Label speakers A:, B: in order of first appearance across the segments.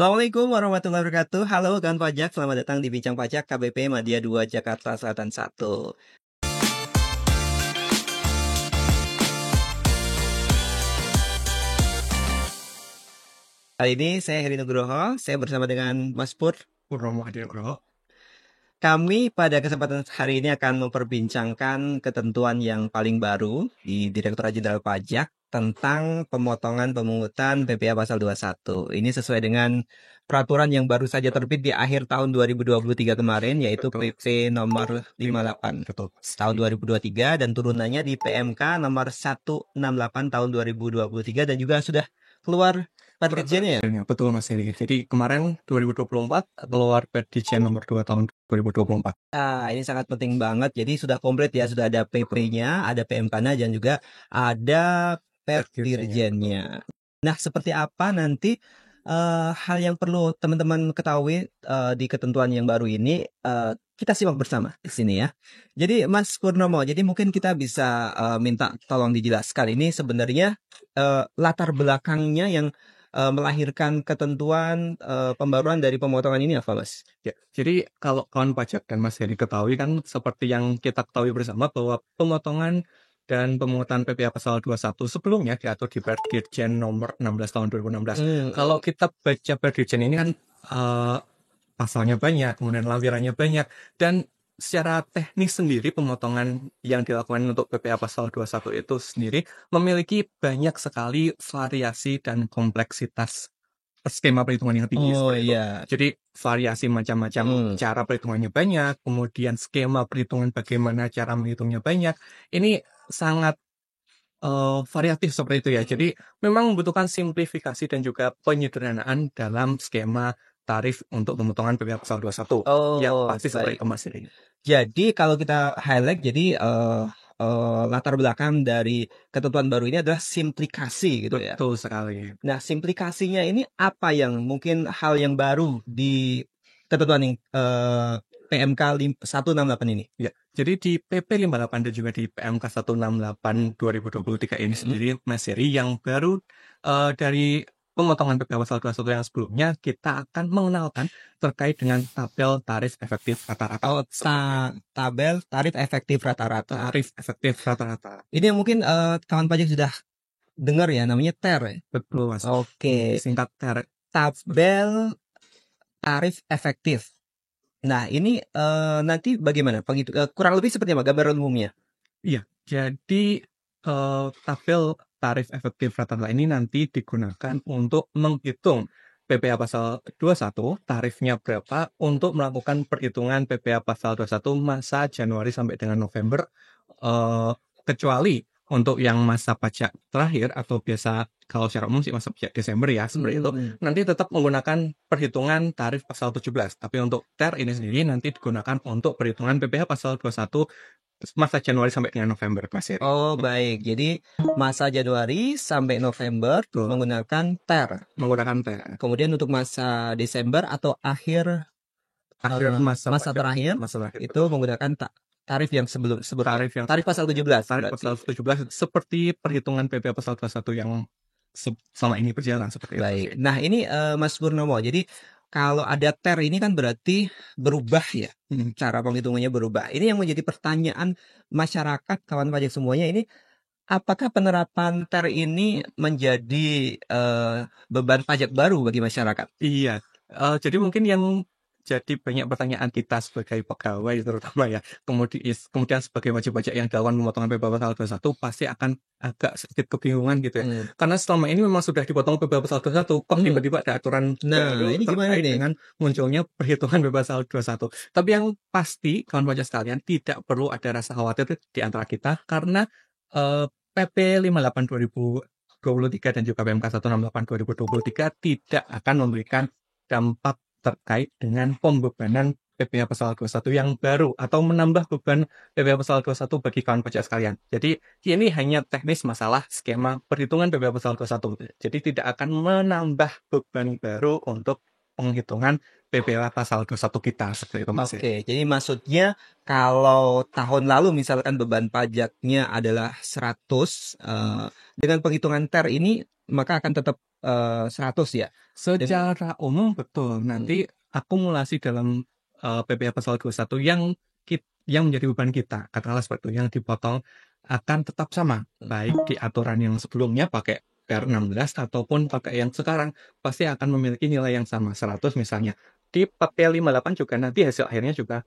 A: Assalamualaikum warahmatullahi wabarakatuh. Halo kawan pajak, selamat datang di Bincang Pajak KBP Madya 2 Jakarta Selatan 1. Kali ini saya Heri Nugroho, saya bersama dengan Mas Pur.
B: Purnomo Hadirogo.
A: Kami pada kesempatan hari ini akan memperbincangkan ketentuan yang paling baru di Direktorat Jenderal Pajak tentang pemotongan pemungutan PPh pasal 21. Ini sesuai dengan peraturan yang baru saja terbit di akhir tahun 2023 kemarin, yaitu
B: Betul.
A: PP nomor 58
B: Betul.
A: tahun 2023 dan turunannya di PMK nomor 168 tahun 2023 dan juga sudah keluar Perdirjennya ya?
B: Betul Mas Heri. Jadi kemarin 2024 keluar Perdirjen nomor 2 tahun 2024.
A: Ini sangat penting banget. Jadi sudah komplit ya, sudah ada PP-nya, ada PMK-nya dan juga ada Perdirjennya. Nah, seperti apa nanti hal yang perlu teman-teman ketahui di ketentuan yang baru ini, kita simak bersama di sini ya. Jadi Mas Purnomo, jadi mungkin kita bisa minta tolong dijelaskan ini sebenarnya latar belakangnya yang melahirkan ketentuan pembaruan dari pemotongan ini apa, Mas?
B: Ya, jadi kalau kawan pajak dan Mas Heri ketahui kan seperti yang kita ketahui bersama bahwa pemotongan dan pemungutan PPh pasal 21 sebelumnya diatur di Perdirjen nomor 16 tahun 2016. Kalau kita baca Perdirjen ini kan pasalnya banyak, kemudian lampirannya banyak, dan secara teknis sendiri pemotongan yang dilakukan untuk PPh pasal 21 itu sendiri memiliki banyak sekali variasi dan kompleksitas skema perhitungan yang tinggi.
A: Iya.
B: Jadi variasi macam-macam cara perhitungannya banyak, kemudian skema perhitungan bagaimana cara menghitungnya banyak. Ini sangat variatif seperti itu ya. Jadi memang membutuhkan simplifikasi dan juga penyederhanaan dalam skema tarif untuk pemotongan PPh pasal 21. Yang pasti seperti itu Mas Heri.
A: Jadi kalau kita highlight, jadi latar belakang dari ketentuan baru ini adalah simplikasi gitu ya.
B: Betul sekali.
A: Nah, simplikasinya ini apa yang mungkin hal yang baru di ketentuan yang PMK 168 ini?
B: Ya, jadi di PP 58 dan juga di PMK 168 2023 ini sendiri Mas Heri yang baru dari pemotongan PPh pasal 21 yang sebelumnya kita akan mengenalkan terkait dengan tabel tarif efektif rata-rata.
A: Oh, tabel tarif efektif rata-rata.
B: Tarif efektif rata-rata.
A: Ini yang mungkin kawan pajak sudah dengar ya, namanya TER ya?
B: Betul Mas.
A: Oke.
B: Singkat TER.
A: Tabel tarif efektif. Nah, ini nanti bagaimana? Kurang lebih seperti apa gambaran umumnya?
B: Iya, jadi tabel tarif efektif rata-rata ini nanti digunakan untuk menghitung PPh pasal 21 tarifnya berapa untuk melakukan perhitungan PPh pasal 21 masa Januari sampai dengan November, kecuali untuk yang masa pajak terakhir atau biasa kalau secara umum sih masa pajak Desember ya seperti itu, nanti tetap menggunakan perhitungan tarif pasal 17. Tapi untuk TER ini sendiri nanti digunakan untuk perhitungan PPh pasal 21 masa Januari sampai dengan November, Mas Heri.
A: Oh, baik. Jadi masa Januari sampai November menggunakan TER.
B: Menggunakan TER.
A: Kemudian untuk masa Desember atau akhir masa terakhir itu menggunakan tarif yang sebelum tarif pasal 17.
B: Tarif pasal 17 seperti perhitungan PPh pasal 21 yang selama ini berjalan seperti itu.
A: Baik. Nah, ini Mas Purnomo. Jadi kalau ada TER ini kan berarti berubah ya, cara penghitungannya berubah. Ini yang menjadi pertanyaan masyarakat, kawan pajak semuanya ini, apakah penerapan TER ini menjadi beban pajak baru bagi masyarakat?
B: Iya, jadi mungkin yang jadi banyak pertanyaan kita sebagai pegawai terutama ya, kemudian sebagai wajib pajak yang dilakukan pemotongan PPh pasal 21 pasti akan agak sedikit kebingungan gitu ya. Karena selama ini memang sudah dipotong PPh pasal 21, kok tiba-tiba ada aturan
A: baru ini gimana nih
B: dengan munculnya perhitungan PPh pasal 21. Tapi yang pasti kawan pajak sekalian tidak perlu ada rasa khawatir di antara kita karena PP 58 2023 dan juga PMK 168 2023 tidak akan memberikan dampak terkait dengan pembebanan PPh pasal 21 yang baru atau menambah beban PPh pasal 21 bagi kawan pajak sekalian. Jadi ini hanya teknis masalah skema perhitungan PPh pasal 21. Jadi tidak akan menambah beban baru untuk penghitungan PPh pasal 21 kita seperti itu Mas.
A: Oke, jadi maksudnya kalau tahun lalu misalkan beban pajaknya adalah 100 dengan penghitungan TER ini maka akan tetap 100 ya?
B: Secara umum betul. Nanti akumulasi dalam PPh Pasal 21 yang menjadi beban kita, katakanlah seperti itu, yang dipotong akan tetap sama. Baik di aturan yang sebelumnya pakai PR16 ataupun pakai yang sekarang pasti akan memiliki nilai yang sama, 100 misalnya. Di PP 58 juga nanti hasil akhirnya juga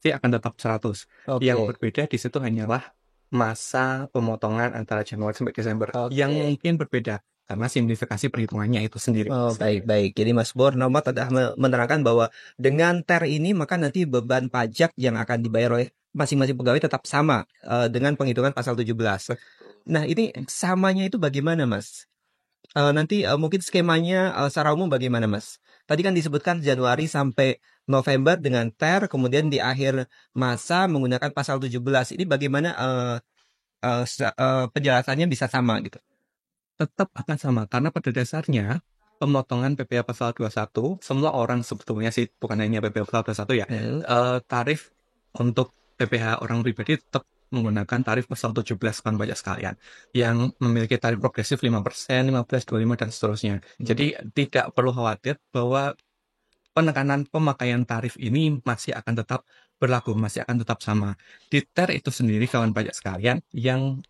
B: pasti akan tetap 100.
A: Oke.
B: Yang berbeda di situ hanyalah masa pemotongan antara Januari sampai Desember yang mungkin berbeda karena simplifikasi perhitungannya itu sendiri.
A: Oh, baik. Jadi Mas Bornomo telah menerangkan bahwa dengan TER ini maka nanti beban pajak yang akan dibayar oleh masing-masing pegawai tetap sama dengan penghitungan pasal 17. Nah, ini samanya itu bagaimana, Mas? Nanti mungkin skemanya secara umum bagaimana, Mas? Tadi kan disebutkan Januari sampai November dengan TER, kemudian di akhir masa menggunakan pasal 17. Ini bagaimana penjelasannya bisa sama gitu?
B: Tetap akan sama karena pada dasarnya pemotongan PPh Pasal 21 semua orang sebetulnya sih bukan hanya PPh Pasal 21 ya. Tarif untuk PPh orang pribadi tetap menggunakan tarif Pasal 17 kan pajak sekalian yang memiliki tarif progresif 5%, 15, 25 dan seterusnya. Jadi tidak perlu khawatir bahwa penekanan pemakaian tarif ini masih akan tetap berlaku, masih akan tetap sama. Di TER itu sendiri kawan pajak sekalian yang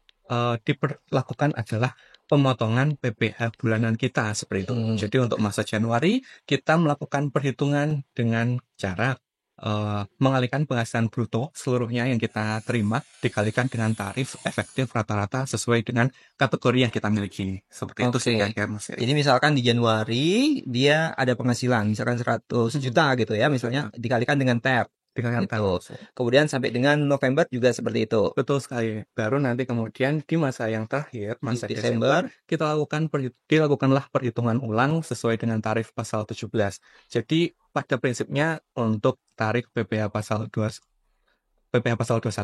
B: diperlakukan adalah pemotongan PPh bulanan kita seperti itu. Jadi untuk masa Januari kita melakukan perhitungan dengan cara mengalihkan penghasilan bruto seluruhnya yang kita terima dikalikan dengan tarif efektif rata-rata sesuai dengan kategori yang kita miliki. Seperti itu sih kira-kira Mas Eri.
A: Jadi misalkan di Januari dia ada penghasilan misalkan 100 juta gitu ya, misalnya dikalikan dengan TER.
B: Dikalikan
A: Gitu. Kemudian sampai dengan November juga seperti itu.
B: Betul sekali. Baru nanti kemudian di masa yang terakhir, masa
A: Di
B: Desember, kita dilakukanlah perhitungan ulang sesuai dengan tarif pasal 17. Jadi pada prinsipnya untuk tarif PPh pasal 21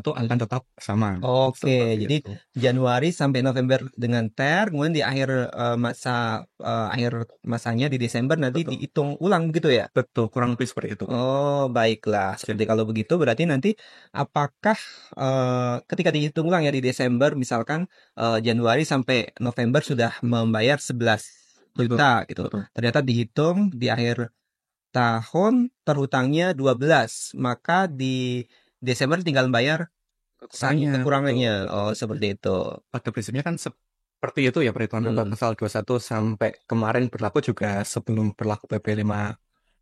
B: akan tetap sama.
A: Oke,
B: Seperti
A: jadi
B: itu.
A: Januari sampai November dengan TER, kemudian di akhir akhir masanya di Desember nanti
B: Betul.
A: dihitung ulang gitu ya?
B: Betul, kurang lebih seperti itu.
A: Oh, baiklah. Seperti kalau begitu berarti nanti apakah ketika dihitung ulang ya di Desember misalkan Januari sampai November sudah membayar 11 juta gitu.
B: Betul.
A: Ternyata dihitung di akhir tahun terhutangnya 12, maka di Desember tinggal bayar kekurangannya. Oh, seperti itu.
B: Pada prinsipnya kan seperti itu ya perhitungan pasal 21 sampai kemarin berlaku juga sebelum berlaku PP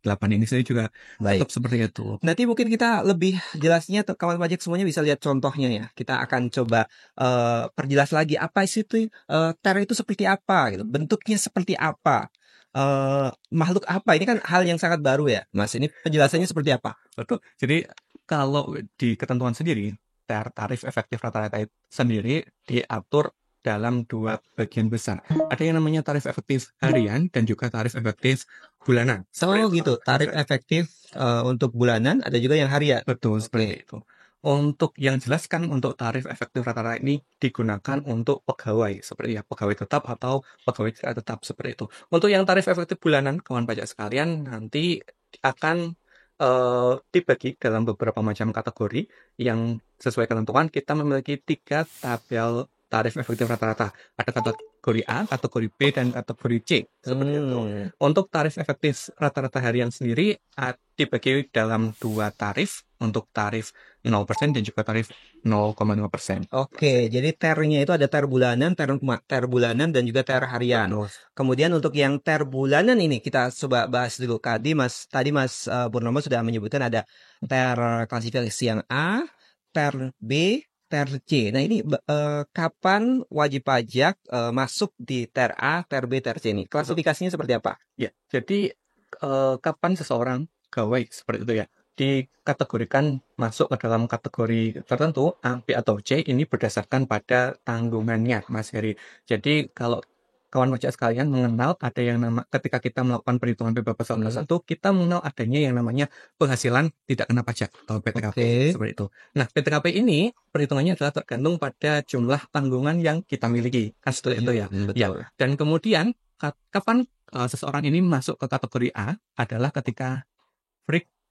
B: 58 ini saya juga
A: Baik.
B: tetap seperti itu.
A: Nanti mungkin kita lebih jelasnya kawan pajak semuanya bisa lihat contohnya ya. Kita akan coba perjelas lagi apa sih itu TER itu seperti apa gitu. Bentuknya seperti apa. Makhluk apa. Ini kan hal yang sangat baru ya, Mas. Ini penjelasannya seperti apa?
B: Betul. Jadi kalau di ketentuan sendiri tarif efektif rata-rata sendiri diatur dalam dua bagian besar. Ada yang namanya tarif efektif harian dan juga tarif efektif bulanan.
A: Oh gitu, tarif efektif untuk bulanan, ada juga yang harian.
B: Betul, seperti itu. Untuk yang jelaskan untuk tarif efektif rata-rata ini digunakan untuk pegawai, seperti ya pegawai tetap atau pegawai tidak tetap seperti itu. Untuk yang tarif efektif bulanan, kawan pajak sekalian, nanti akan dibagi dalam beberapa macam kategori yang sesuai ketentuan. Kita memiliki 3 tabel tarif efektif rata-rata. Ada kategori A, kategori B, dan kategori C. Seperti itu. Untuk tarif efektif rata-rata harian sendiri dibagi dalam 2 tarif. Untuk tarif 0% dan juga tarif 0,5%.
A: Oke, jadi TER-nya itu ada TER bulanan, TER bulanan, dan juga TER harian. Kemudian untuk yang TER bulanan ini kita coba bahas dulu. Tadi Mas Purnomo sudah menyebutkan ada TER klasifikasi yang A, TER B, TER C. Nah ini kapan wajib pajak masuk di TER A, TER B, TER C ini? Klasifikasinya seperti apa?
B: Ya, jadi kapan seseorang pegawai seperti itu ya dikategorikan masuk ke dalam kategori tertentu A, B atau C ini berdasarkan pada tanggungannya, Mas Heri. Jadi kalau kawan pajak sekalian mengenal ada yang ketika kita melakukan perhitungan PPh Pasal 21 kita mengenal adanya yang namanya penghasilan tidak kena pajak atau PTKP seperti itu. Nah, PTKP ini perhitungannya adalah tergantung pada jumlah tanggungan yang kita miliki. Kan seperti itu ya.
A: Betul.
B: Dan kemudian kapan seseorang ini masuk ke kategori A adalah ketika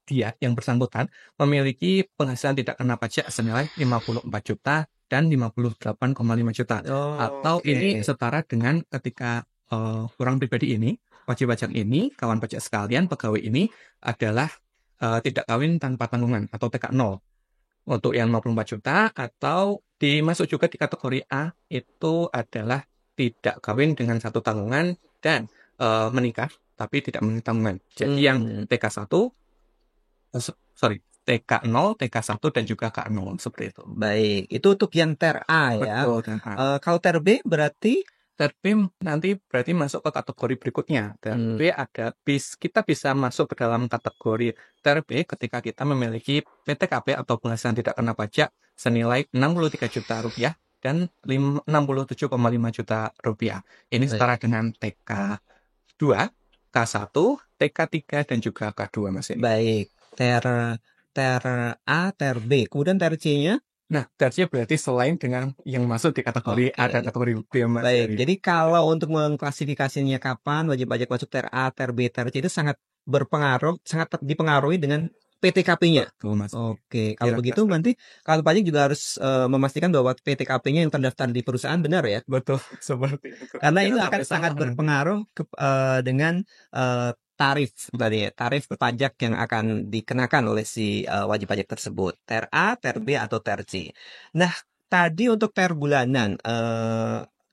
B: dia yang bersangkutan memiliki penghasilan tidak kena pajak senilai 54 juta dan 58,5 juta. Atau ini setara dengan ketika orang pribadi ini, wajib pajak ini, kawan pajak sekalian, pegawai ini adalah tidak kawin tanpa tanggungan atau TK0 untuk yang 54 juta, atau dimasuk juga di kategori A itu adalah tidak kawin dengan satu tanggungan dan menikah tapi tidak memiliki tanggungan. Jadi yang TK1, sorry, TK0, TK1 dan juga K0 seperti itu.
A: Baik, itu untuk yang ter A ya.
B: Betul, dan A.
A: Kalau ter B berarti
B: Ter B nanti berarti masuk ke kategori berikutnya. Ter B ada kita bisa masuk ke dalam kategori ter B ketika kita memiliki PTKP atau penghasilan tidak kena pajak senilai 63 juta rupiah dan 67,5 juta rupiah. Ini setara dengan TK2, K1, TK3 dan juga K2, Mas.
A: baik, ter A, ter B, kemudian ter C-nya.
B: Nah, ter C berarti selain dengan yang masuk di kategori A dan kategori B, Mas.
A: Baik, jadi kalau untuk mengklasifikasinya kapan wajib pajak masuk ter A, ter B, ter C itu sangat berpengaruh, sangat dipengaruhi dengan PTKP-nya.
B: Betul, Mas.
A: Oke, kalau begitu nanti kalau pajak juga harus memastikan bahwa PTKP-nya yang terdaftar di perusahaan benar ya.
B: Betul, seperti itu.
A: Karena ini akan sangat berpengaruh dengan tarif tadi ya, tarif pajak yang akan dikenakan oleh si wajib pajak tersebut. Ter A, ter B atau ter C. Nah, tadi untuk ter bulanan,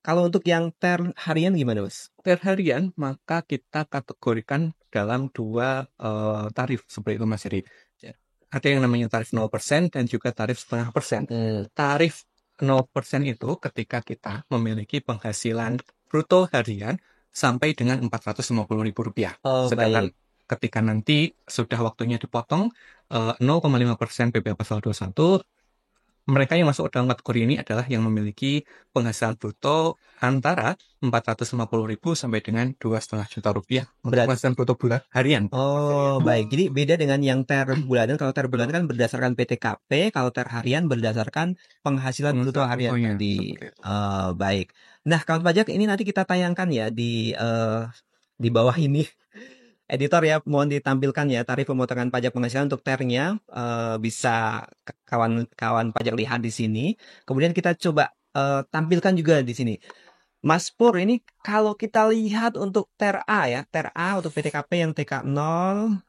A: kalau untuk yang ter harian gimana, Mas?
B: Ter harian, maka kita kategorikan dalam dua tarif seperti itu, Mas Heri. Ada yang namanya tarif 0% dan juga tarif 0,5%. Tarif 0% itu ketika kita memiliki penghasilan bruto harian sampai dengan Rp450.000. Sedangkan ketika nanti sudah waktunya dipotong 0,5% PPh pasal 21, mereka yang masuk dalam kategori ini adalah yang memiliki penghasilan bruto antara 450.000 sampai dengan 2,5 juta rupiah untuk penghasilan bruto bulan harian.
A: Oh, baik. Jadi beda dengan yang ter bulanan. Kalau ter bulanan kan berdasarkan PTKP, kalau ter harian berdasarkan penghasilan bruto harian tadi. Baik. Nah, kawan pajak ini nanti kita tayangkan ya di bawah ini. Editor ya, mohon ditampilkan ya tarif pemotongan pajak penghasilan untuk ternya, bisa kawan-kawan pajak lihat di sini. Kemudian kita coba tampilkan juga di sini. Mas Pur, ini kalau kita lihat untuk ter A ya, ter A untuk PTKP yang TK0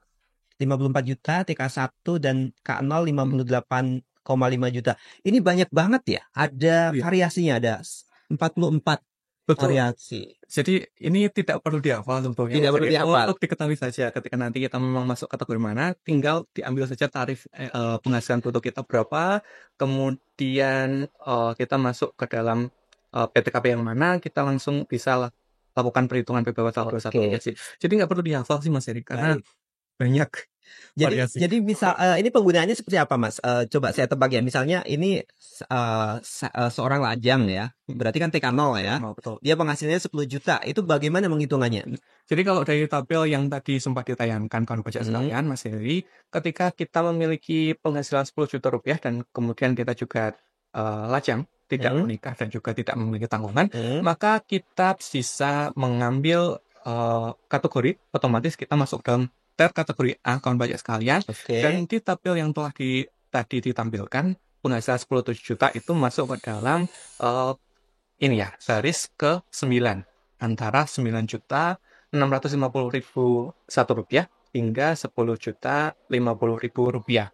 A: 54 juta, TK1 dan K0 58,5 juta. Ini banyak banget ya. Ada variasinya, ada 44 variasi.
B: Jadi ini tidak perlu dihafal tentunya.
A: Tidak perlu dihafal.
B: Untuk diketahui saja ketika nanti kita memang masuk kategori mana, tinggal diambil saja tarif penghasilan bruto kita berapa, kemudian kita masuk ke dalam PTKP yang mana, kita langsung bisa lakukan perhitungan PPh pasal 21. Jadi nggak perlu dihafal sih, Mas Erik, karena banyak.
A: Jadi misal ini penggunaannya seperti apa, Mas? Coba saya tebak ya. Misalnya ini seorang lajang ya. Berarti kan TK0 ya.
B: Betul.
A: Dia penghasilannya 10 juta. Itu bagaimana menghitungannya?
B: Jadi kalau dari tabel yang tadi sempat ditayangkan kawan pajak sekalian, Mas Heri, ketika kita memiliki penghasilan 10 juta rupiah dan kemudian kita juga lajang, tidak menikah dan juga tidak memiliki tanggungan, maka kita bisa mengambil kategori, otomatis kita masuk dalam ter kategori A, kawan pajak sekalian. Dan di tabel yang telah tadi ditampilkan, penghasilan 10 juta itu masuk ke dalam ini ya, baris ke-9 antara 9.650.001 rupiah hingga 10.050.000 rupiah.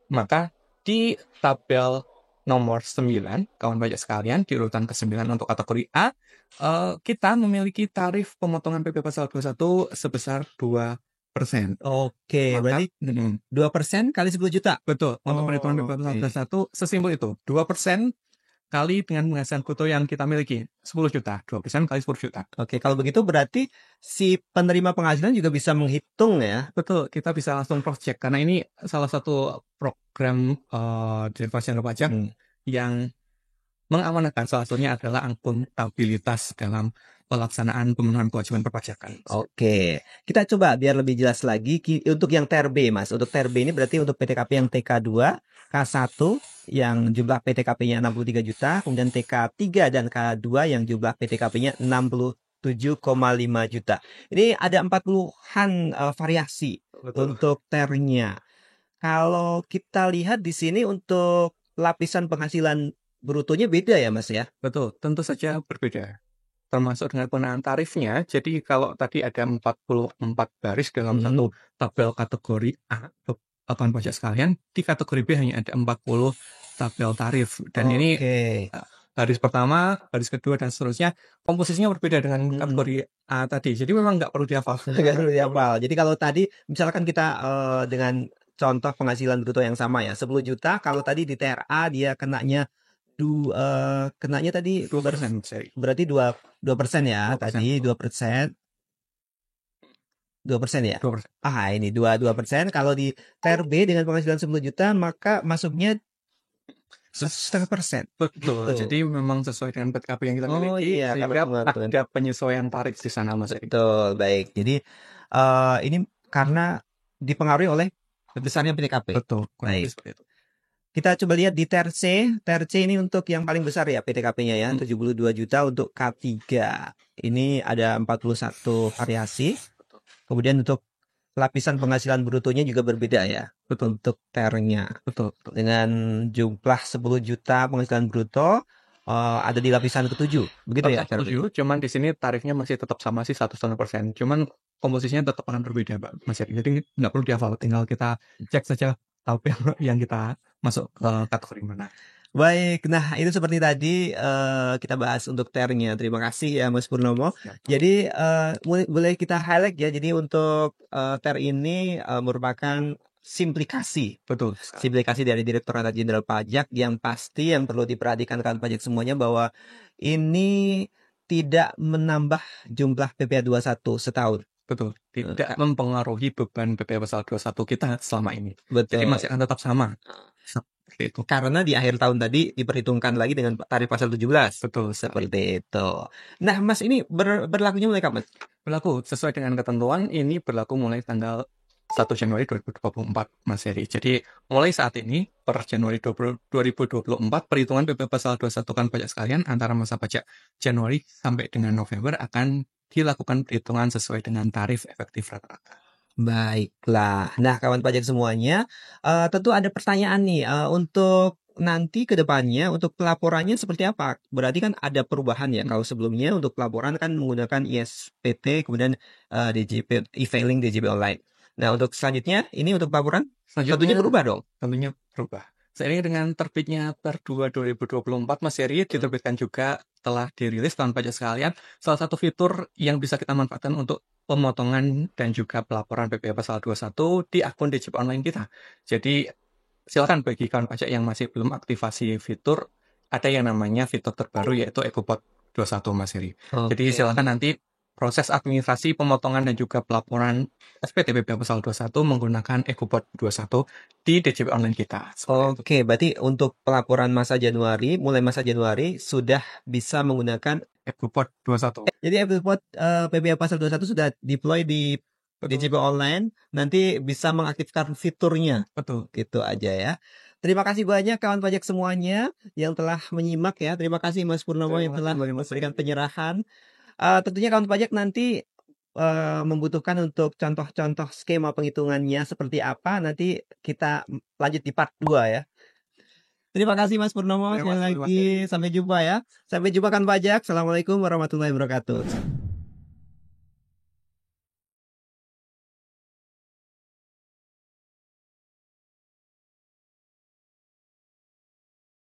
B: Maka di tabel nomor 9, kawan pajak sekalian, di urutan ke-9 untuk kategori A, kita memiliki tarif pemotongan PP pasal 21 sebesar 2%.
A: Oke, berarti 2% kali 10 juta.
B: Betul. Untuk perhitungan PP pasal 21 sesimpel itu. 2% kali dengan penghasilan bruto yang kita miliki 10 juta. 2% kali 10 juta.
A: Oke, kalau begitu berarti si penerima penghasilan juga bisa menghitung ya.
B: Betul, kita bisa langsung cross check karena ini salah satu program Direktorat Jenderal Pajak yang mengamanahkan, salah satunya adalah akuntabilitas dalam pelaksanaan pemenuhan kewajiban perpajakan.
A: Oke, kita coba biar lebih jelas lagi untuk yang ter B, Mas. Untuk ter B ini berarti untuk PTKP yang TK2, K1 yang jumlah PTKP-nya 63 juta, kemudian TK3 dan K2 yang jumlah PTKP-nya 67,5 juta. Ini ada 40-an variasi. Betul. Untuk ternya. Kalau kita lihat di sini untuk lapisan penghasilan brutonya beda ya, Mas ya?
B: Betul, tentu saja berbeda. termasuk dengan pengenaan tarifnya. Jadi kalau tadi ada 44 baris dalam satu tabel kategori A, kawan pajak sekalian, di kategori B hanya ada 40 tabel tarif. Dan ini
A: Oke.
B: baris pertama, baris kedua, dan seterusnya komposisinya berbeda dengan kategori A tadi. Jadi memang nggak perlu dihafal.
A: Nggak perlu dihafal. Jadi kalau tadi misalkan kita dengan contoh penghasilan bruto yang sama ya, 10 juta, kalau tadi di TRA dia kenanya kenanya tadi
B: 2%, seri.
A: berarti 2% ya
B: 2%.
A: tadi 2%. 2% ya?
B: 2%.
A: Ini 2%. Kalau di TRB dengan penghasilan 10 juta maka masuknya 0,5%.
B: Betul. Jadi memang sesuai dengan PKP yang kita
A: Oh
B: miliki,
A: iya,
B: sehingga
A: karena
B: ada penyesuaian tarif di sana, Mas Eri.
A: betul, baik. Jadi ini karena dipengaruhi oleh besarnya PTKP.
B: Betul, kurang lebih
A: Baik.
B: seperti itu.
A: Kita coba lihat di TRC. TRC ini untuk yang paling besar ya PTKP-nya ya, 72 juta untuk K3. Ini ada 41 variasi. Kemudian untuk lapisan penghasilan brutonya juga berbeda ya.
B: Betul.
A: Untuk TER-nya.
B: Betul.
A: Dengan jumlah 10 juta penghasilan bruto ada di lapisan ke-7. Begitu ya?
B: Setuju, cuman di sini tarifnya masih tetap sama sih 1,5%. Cuman komposisinya tetap akan berbeda, Pak Mas Eri. Jadi nggak perlu dihafal, tinggal kita cek saja tabel yang kita masuk ke kategori mana.
A: Baik, nah itu seperti tadi kita bahas untuk TER-nya. Terima kasih ya Mas Purnomo. Jadi boleh kita highlight ya. Jadi untuk TER ini merupakan simplikasi.
B: Betul.
A: Simplikasi dari Direktorat Jenderal Pajak yang pasti yang perlu diperhatikan kan pajak semuanya bahwa ini tidak menambah jumlah PPh 21 setahun.
B: Betul. Tidak mempengaruhi beban PPh pasal 21 kita selama ini.
A: Betul.
B: Jadi masih akan tetap sama. Seperti itu.
A: Karena di akhir tahun tadi diperhitungkan lagi dengan tarif pasal 17.
B: Betul.
A: Seperti itu. Nah, Mas ini berlakunya mulai kapan?
B: Berlaku sesuai dengan ketentuan, ini berlaku mulai tanggal 1 Januari 2024, Mas Heri. Jadi mulai saat ini per Januari 2024 perhitungan PPh pasal 21 kan pajak sekalian antara masa pajak Januari sampai dengan November akan dilakukan perhitungan sesuai dengan tarif efektif rata-rata.
A: Baiklah. Nah, kawan pajak semuanya, tentu ada pertanyaan nih untuk nanti ke depannya untuk pelaporannya seperti apa? Berarti kan ada perubahan ya. Kalau sebelumnya untuk pelaporan kan menggunakan ISPT kemudian DJP e-filing DJP online. Nah, untuk selanjutnya ini untuk pelaporan tentunya berubah dong.
B: Tentunya berubah. Seiring dengan terbitnya Per 2 2024, Mas Heri, diterbitkan juga telah dirilis kawan pajak sekalian salah satu fitur yang bisa kita manfaatkan untuk pemotongan dan juga pelaporan PPh pasal 21 di akun DJP online kita. Jadi silakan bagi kawan pajak yang masih belum aktifasi fitur, ada yang namanya fitur terbaru yaitu EcoBot 21, Mas Heri. Jadi silakan nanti proses administrasi pemotongan dan juga pelaporan SPT PPh pasal 21 menggunakan EcoBot 21 di DJP online kita.
A: Oke, berarti untuk pelaporan mulai masa Januari sudah bisa menggunakan
B: EcoBot 21.
A: Jadi EcoBot PPh pasal 21 sudah deploy di DJP online, nanti bisa mengaktifkan fiturnya.
B: Betul.
A: Gitu aja ya. Terima kasih banyak kawan pajak semuanya yang telah menyimak ya. Terima kasih Mas Purnomo yang telah memberikan penyerahan. Tentunya kawan pajak nanti membutuhkan untuk contoh-contoh skema penghitungannya seperti apa, nanti kita lanjut di part 2 ya. Terima kasih Mas Purnomo sekali lagi. Sampai jumpa ya. Sampai jumpa kawan pajak. Assalamualaikum warahmatullahi wabarakatuh.